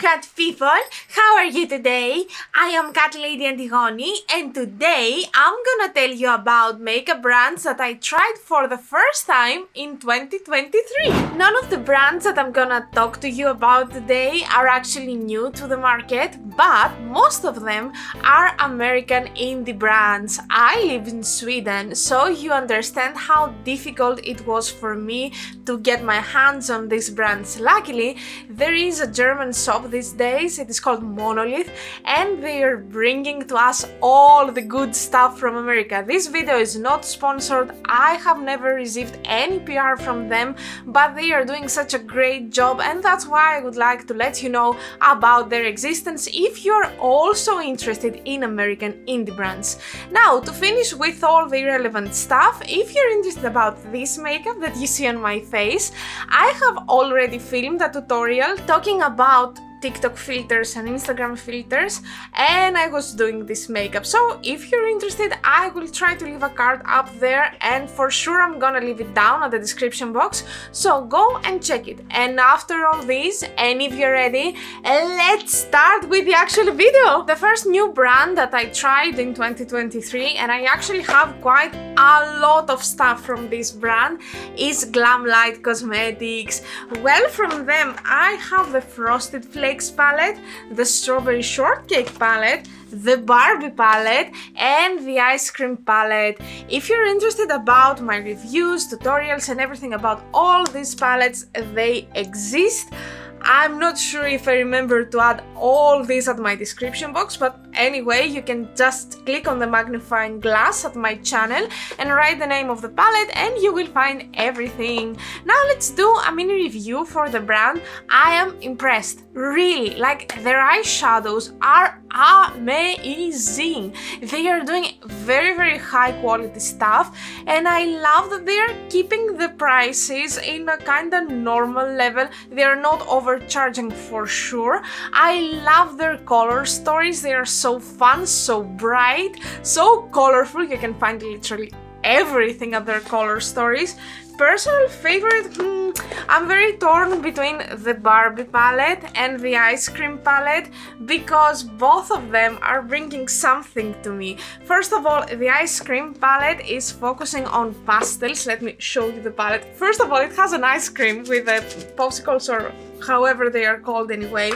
cat people, how are you today? I am Catlady Antigoni, and today I'm gonna tell you about makeup brands that I tried for the first time in 2023. None of the brands that I'm gonna talk to you about today are actually new to the market, but most of them are American indie brands. I live in Sweden, so you understand how difficult it was for me to get my hands on these brands. Luckily, there is a German shop these days, it is called Monolith, and they are bringing to us all the good stuff from America. This video is not sponsored, I have never received any PR from them, but they are doing such a great job, and that's why I would like to let you know about their existence if you're also interested in American indie brands. Now, to finish with all the relevant stuff, if you're interested about this makeup that you see on my face, I have already filmed a tutorial talking about TikTok filters and Instagram filters, and I was doing this makeup. So if you're interested, I will try to leave a card up there, and for sure I'm gonna leave it down at the description box, so go and check it. And after all this, and if you're ready, let's start with the actual video. The first new brand that I tried in 2023, and I actually have quite a lot of stuff from this brand, is Glamlight Cosmetics. Well, from them I have the Frosted Flakes palette, the Strawberry Shortcake palette, the Barbie palette, and the Ice Cream palette. If you're interested about my reviews, tutorials, and everything about all these palettes, they exist. I'm not sure if I remember to add all this at my description box, but anyway, you can just click on the magnifying glass at my channel and write the name of the palette and you will find everything. Now let's do a mini review for the brand. I am impressed, really, like their eyeshadows are amazing. They are doing very high quality stuff, and I love that they are keeping the prices in a kind of normal level. They are not overcharging for sure. I love their color stories. They are so fun, so bright, so colorful. You can find literally everything at their color stories. Personal favorite, I'm very torn between the Barbie palette and the Ice Cream palette because both of them are bringing something to me. First of all, the Ice Cream palette is focusing on pastels. Let me show you the palette. First of all, it has an ice cream with a popsicles, or however they are called anyway,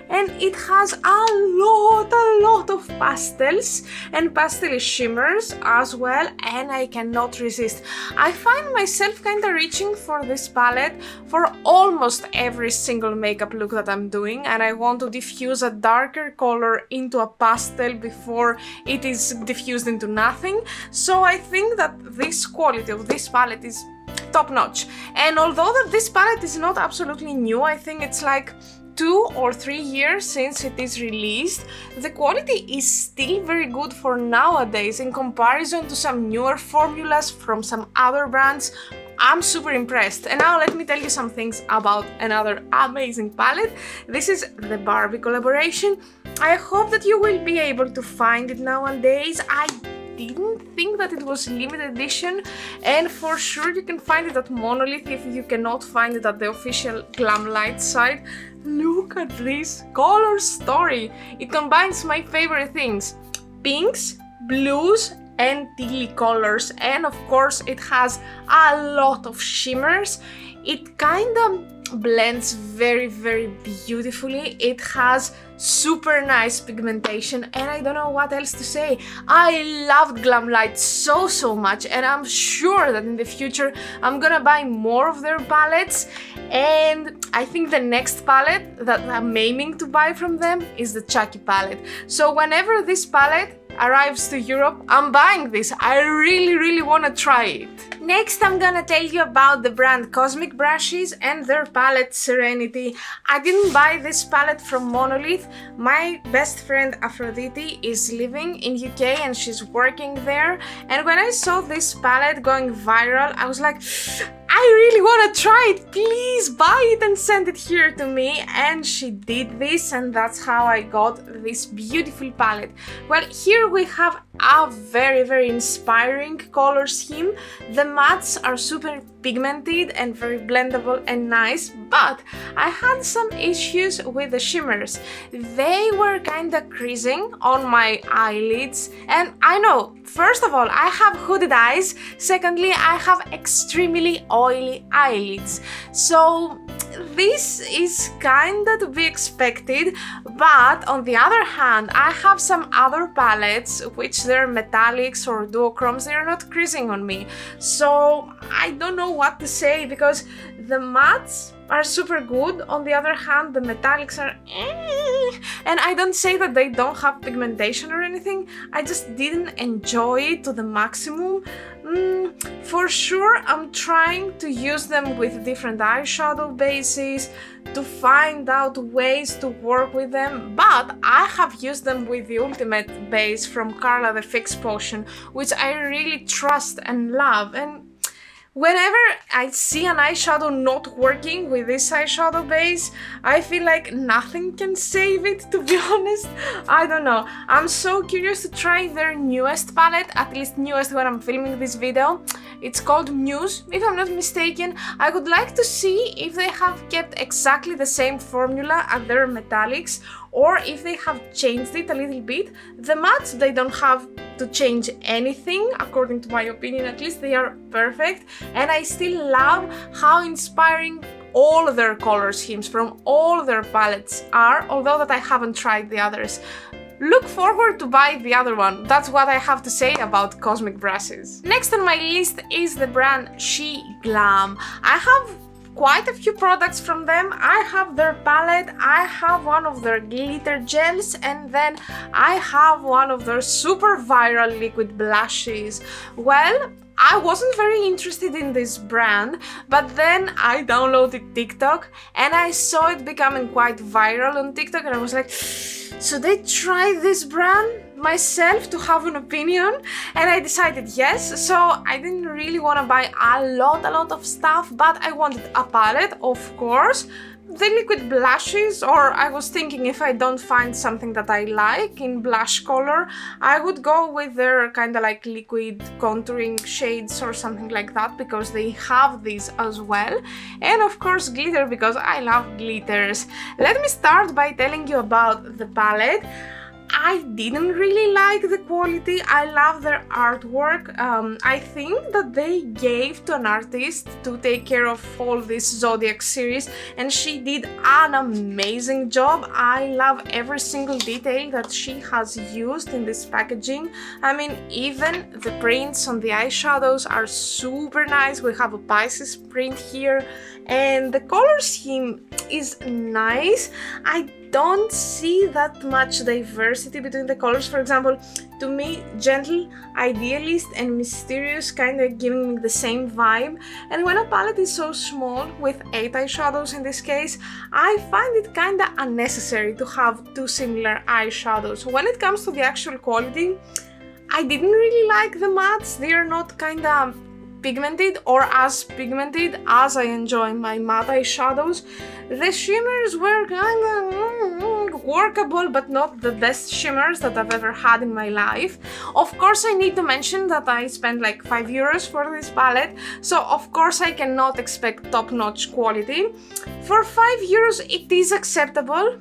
and it has a lot of pastels and pastel shimmers as well, and I cannot resist. I find myself kind of reaching for this palette for almost every single makeup look that I'm doing, and I want to diffuse a darker color into a pastel before it is diffused into nothing. So I think that this quality of this palette is top notch. And although that this palette is not absolutely new, I think it's like 2 or 3 years since it is released, the quality is still very good for nowadays in comparison to some newer formulas from some other brands. I'm super impressed. And now let me tell you some things about another amazing palette. This is the Barbie collaboration. I hope that you will be able to find it nowadays. I didn't think that it was limited edition, and for sure you can find it at Monolith if you cannot find it at the official Glamlight site. Look at this color story. It combines my favorite things: pinks, blues, and teal colors, and of course it has a lot of shimmers. It kind of blends very beautifully. It has super nice pigmentation, and I don't know what else to say. I loved Glamlight so much, and I'm sure that in the future I'm gonna buy more of their palettes. And I think the next palette that I'm aiming to buy from them is the Chucky palette. So whenever this palette arrives to Europe, I'm buying this. I really want to try it. Next, I'm gonna tell you about the brand Cosmic Brushes and their palette Serenity. I didn't buy this palette from Monolith. My best friend Aphrodite is living in UK and she's working there. And when I saw this palette going viral, I was like, I really want to try it, please buy it and send it here to me. And she did this, and that's how I got this beautiful palette. Well, here we have a very inspiring color scheme. The mattes are super pigmented and very blendable and nice, but I had some issues with the shimmers. They were kinda creasing on my eyelids, and I know, first of all, I have hooded eyes, secondly, I have extremely oily eyelids, so this is kinda to be expected. But on the other hand, I have some other palettes which they're metallics or duochromes, they're not creasing on me, so I don't know what to say, because the mattes are super good, on the other hand the metallics are and I don't say that they don't have pigmentation or anything, I just didn't enjoy it to the maximum. For sure I'm trying to use them with different eyeshadow bases to find out ways to work with them, but I have used them with the ultimate base from Carla the Fix Potion, which I really trust and love, and whenever I see an eyeshadow not working with this eyeshadow base, I feel like nothing can save it, to be honest. I don't know. I'm so curious to try their newest palette, at least newest when I'm filming this video. It's called Muse, if I'm not mistaken. I would like to see if they have kept exactly the same formula as their metallics, or if they have changed it a little bit. The mattes, they don't have to change anything, according to my opinion at least, they are perfect, and I still love how inspiring all their color schemes from all their palettes are, although that I haven't tried the others. Look forward to buy the other one, that's what I have to say about Cosmic Brushes. Next on my list is the brand She Glam. I have quite a few products from them. I have their palette, I have one of their glitter gels, and then I have one of their super viral liquid blushes. Well, I wasn't very interested in this brand, but then I downloaded TikTok and I saw it becoming quite viral on TikTok, and I was like, should I try this brand myself to have an opinion? And I decided yes, so I didn't really want to buy a lot of stuff, but I wanted a palette, of course, the liquid blushes, or I was thinking if I don't find something that I like in blush color, I would go with their kind of like liquid contouring shades or something like that, because they have these as well, and of course glitter, because I love glitters. Let me start by telling you about the palette. I didn't really like the quality. I love their artwork. I think that they gave to an artist to take care of all this Zodiac series, and she did an amazing job. I love every single detail that she has used in this packaging. I mean, even the prints on the eyeshadows are super nice. We have a Pisces print here, and the color scheme is nice. I don't see that much diversity between the colors. For example, to me, gentle, idealist and mysterious kind of giving me the same vibe, and when a palette is so small, with 8 eyeshadows in this case, I find it kind of unnecessary to have 2 similar eyeshadows. When it comes to the actual quality, I didn't really like the mattes. They are not kind of pigmented or as pigmented as I enjoy my matte eyeshadows. The shimmers were kind of workable, but not the best shimmers that I've ever had in my life. Of course, I need to mention that I spent like €5 for this palette, so of course I cannot expect top-notch quality. For €5 it is acceptable,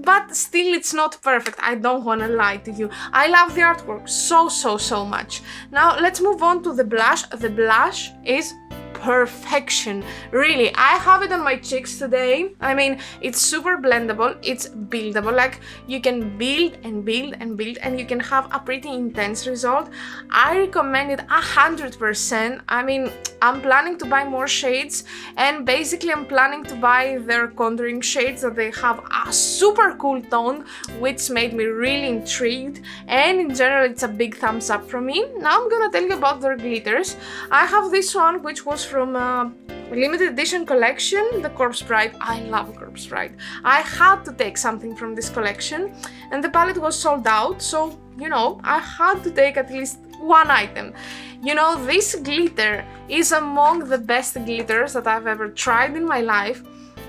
but still it's not perfect, I don't want to lie to you. I love the artwork so much. Now let's move on to the blush. The blush is perfection, really. I have it on my cheeks today. I mean, it's super blendable, it's buildable, like you can build and build and build, and you can have a pretty intense result. I recommend it 100%. I mean, I'm planning to buy more shades, and basically I'm planning to buy their contouring shades that they have a super cool tone, which made me really intrigued, and in general it's a big thumbs up from me. Now I'm gonna tell you about their glitters. I have this one, which was from a limited edition collection, the Corpse Bride. I love Corpse Bride. I had to take something from this collection, and the palette was sold out, so you know, I had to take at least one item. You know, this glitter is among the best glitters that I've ever tried in my life.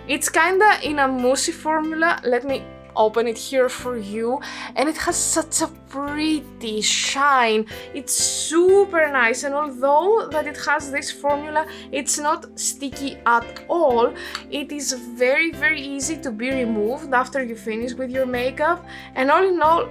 It's kinda in a moussey formula. Let me open it here for you, and it has such a pretty shine. It's super nice, and although that it has this formula, it's not sticky at all. It is very easy to be removed after you finish with your makeup, and all in all,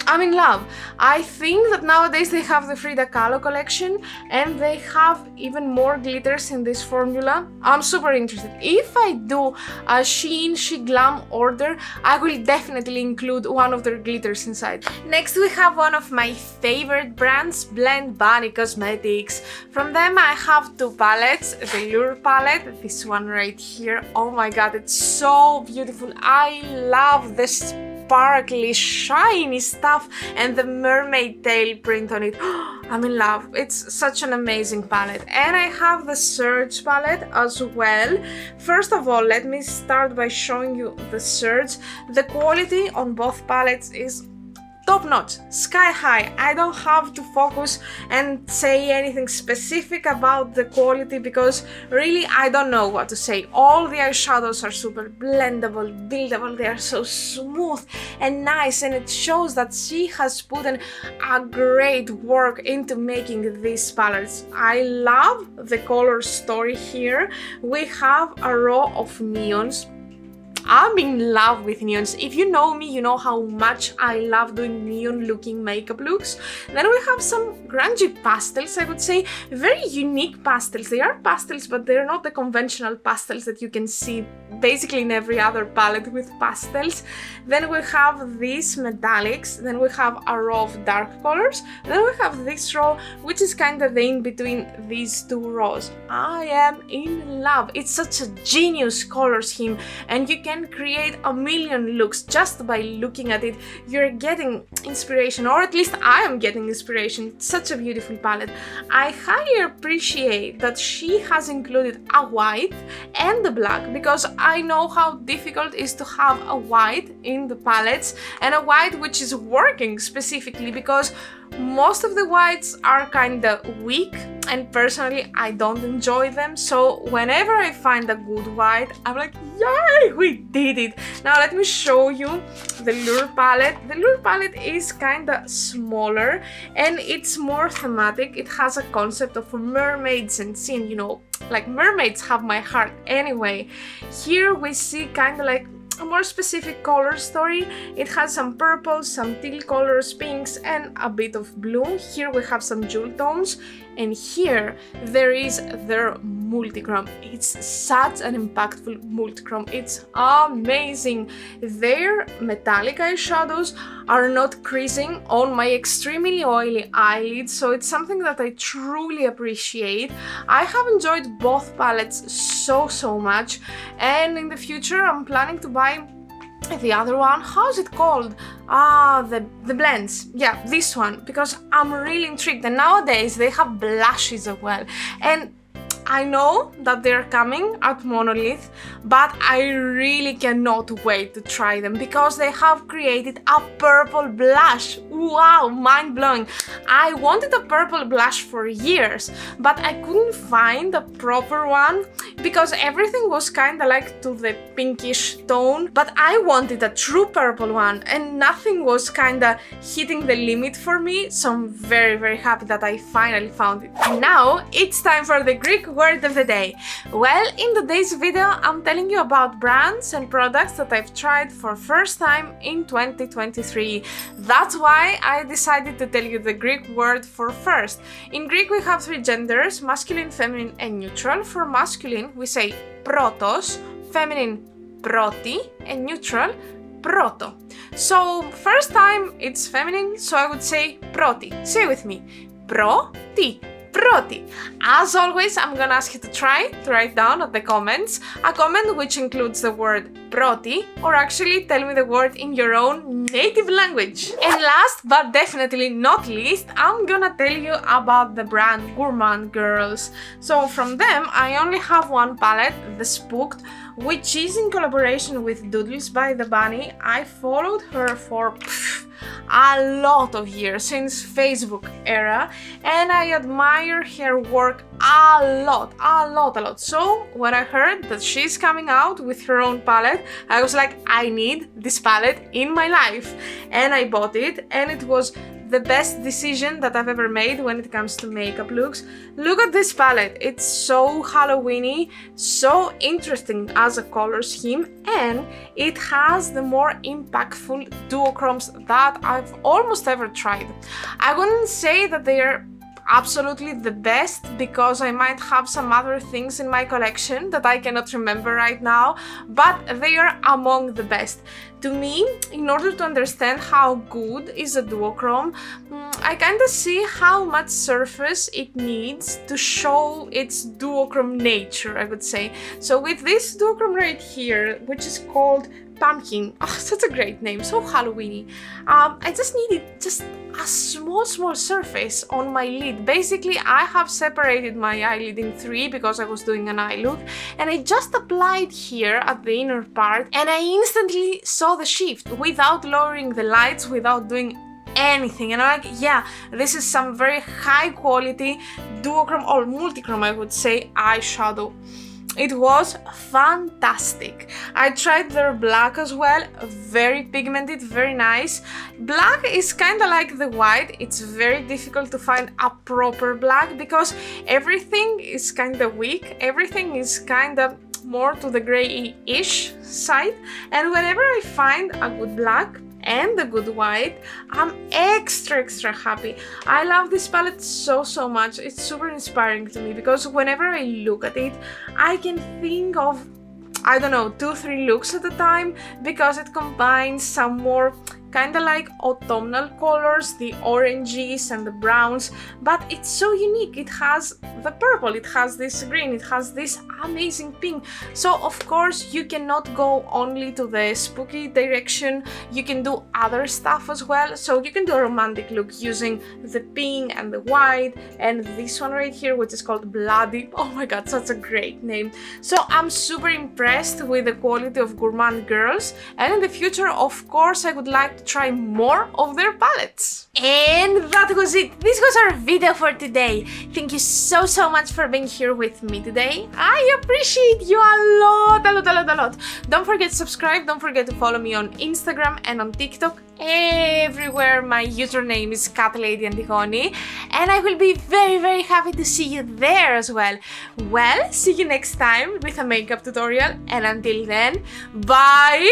I'm in love. I think that nowadays they have the Frida Kahlo collection and they have even more glitters in this formula. I'm super interested. If I do a Shein Glam order, I will definitely include one of their glitters inside. Next we have one of my favorite brands, Blend Bunny Cosmetics. From them I have two palettes, the Lure palette, this one right here. Oh my god, it's so beautiful. I love this sparkly, shiny stuff and the mermaid tail print on it. I'm in love. It's such an amazing palette. And I have the Surge palette as well. First of all, let me start by showing you the Surge. The quality on both palettes is top notch, sky high. I don't have to focus and say anything specific about the quality because really I don't know what to say. All the eyeshadows are super blendable, buildable, they are so smooth and nice, and it shows that she has put in a great work into making these palettes. I love the color story here. We have a row of neons. I'm in love with neons. If you know me, you know how much I love doing neon looking makeup looks. Then we have some grungy pastels, I would say, very unique pastels. They are pastels, but they're not the conventional pastels that you can see basically in every other palette with pastels. Then we have these metallics, then we have a row of dark colors, then we have this row, which is kind of the in between these two rows. I am in love. It's such a genius color scheme, and you can create a million looks just by looking at it. You're getting inspiration, or at least I am getting inspiration. It's such a beautiful palette. I highly appreciate that she has included a white and a black, because I know how difficult it is to have a white in the palettes, and a white which is working specifically, because most of the whites are kinda weak and personally I don't enjoy them. So whenever I find a good white, I'm like, yay, we did it. Now let me show you the Lure palette. The Lure palette is kinda smaller and it's more thematic. It has a concept of mermaids and sea, you know, like mermaids have my heart anyway. Here we see kinda like a more specific color story. It has some purples, some teal colors, pinks, and a bit of blue. Here we have some jewel tones, and here there is their multichrome. It's such an impactful multichrome. It's amazing. Their metallic eyeshadows are not creasing on my extremely oily eyelids, so it's something that I truly appreciate. I have enjoyed both palettes so much, and in the future I'm planning to buy the other one. How's it called? The blends. Yeah, this one, because I'm really intrigued. And nowadays they have blushes as well, and I know that they're coming at Monolith, but I really cannot wait to try them because they have created a purple blush. Wow, mind-blowing. I wanted a purple blush for years, but I couldn't find a proper one because everything was kind of like to the pinkish tone, but I wanted a true purple one and nothing was kind of hitting the limit for me, so I'm very happy that I finally found it. Now it's time for the Greek word of the day. Well, in today's video I'm telling you about brands and products that I've tried for first time in 2023. That's why I decided to tell you the Greek word for first. In Greek we have three genders, masculine, feminine and neutral. For masculine we say protos, feminine proti and neutral proto. So first time it's feminine, so I would say proti. Say with me, proti. Proti. As always, I'm gonna ask you to write down at the comments a comment which includes the word proti, or actually tell me the word in your own native language. And last but definitely not least, I'm gonna tell you about the brand Gourmand Girls. So from them I only have one palette, the Spooked, which is in collaboration with Doodles by the Bunny. I followed her for a lot of years, since Facebook era, and I admire her work a lot. So when I heard that she's coming out with her own palette, I was like, I need this palette in my life, and I bought it, and it was the best decision that I've ever made when it comes to makeup looks. Look at this palette, it's so Halloweeny, so interesting as a color scheme, and it has the more impactful duochromes that I've almost ever tried. I wouldn't say that they are absolutely the best, because I might have some other things in my collection that I cannot remember right now, but they are among the best. To me, in order to understand how good is a duochrome, I kinda see how much surface it needs to show its duochrome nature, I would say. So with this duochrome right here, which is called Pumpkin, oh, such a great name, so Halloweeny, I just needed just a small surface on my lid. Basically, I have separated my eyelid in 3 because I was doing an eye look, and I just applied here at the inner part, and I instantly saw the shift without lowering the lights, without doing anything. And I'm like, yeah, this is some very high quality duochrome or multichrome, I would say, eyeshadow. It was fantastic. I tried their black as well, very pigmented, very nice. Black is kind of like the white, it's very difficult to find a proper black because everything is kind of weak, everything is kind of more to the grey-ish side, and whenever I find a good black and a good white, I'm extra happy. I love this palette so much. It's super inspiring to me because whenever I look at it, I can think of, I don't know, 2-3 looks at a time, because it combines some more kind of like autumnal colors, the oranges and the browns, but it's so unique. It has the purple, it has this green, it has this amazing pink. So of course you cannot go only to the spooky direction, you can do other stuff as well. So you can do a romantic look using the pink and the white, and this one right here, which is called Bloody. Oh my god, such a great name. So I'm super impressed with the quality of Gourmand Girls, and in the future, of course, I would like to try more of their palettes. And that was it. This was our video for today. Thank you so much for being here with me today. I appreciate you a lot. Don't forget to subscribe, don't forget to follow me on Instagram and on TikTok. Everywhere my username is Catlady Antigoni, and I will be very happy to see you there as well. Well, see you next time with a makeup tutorial, and until then, bye!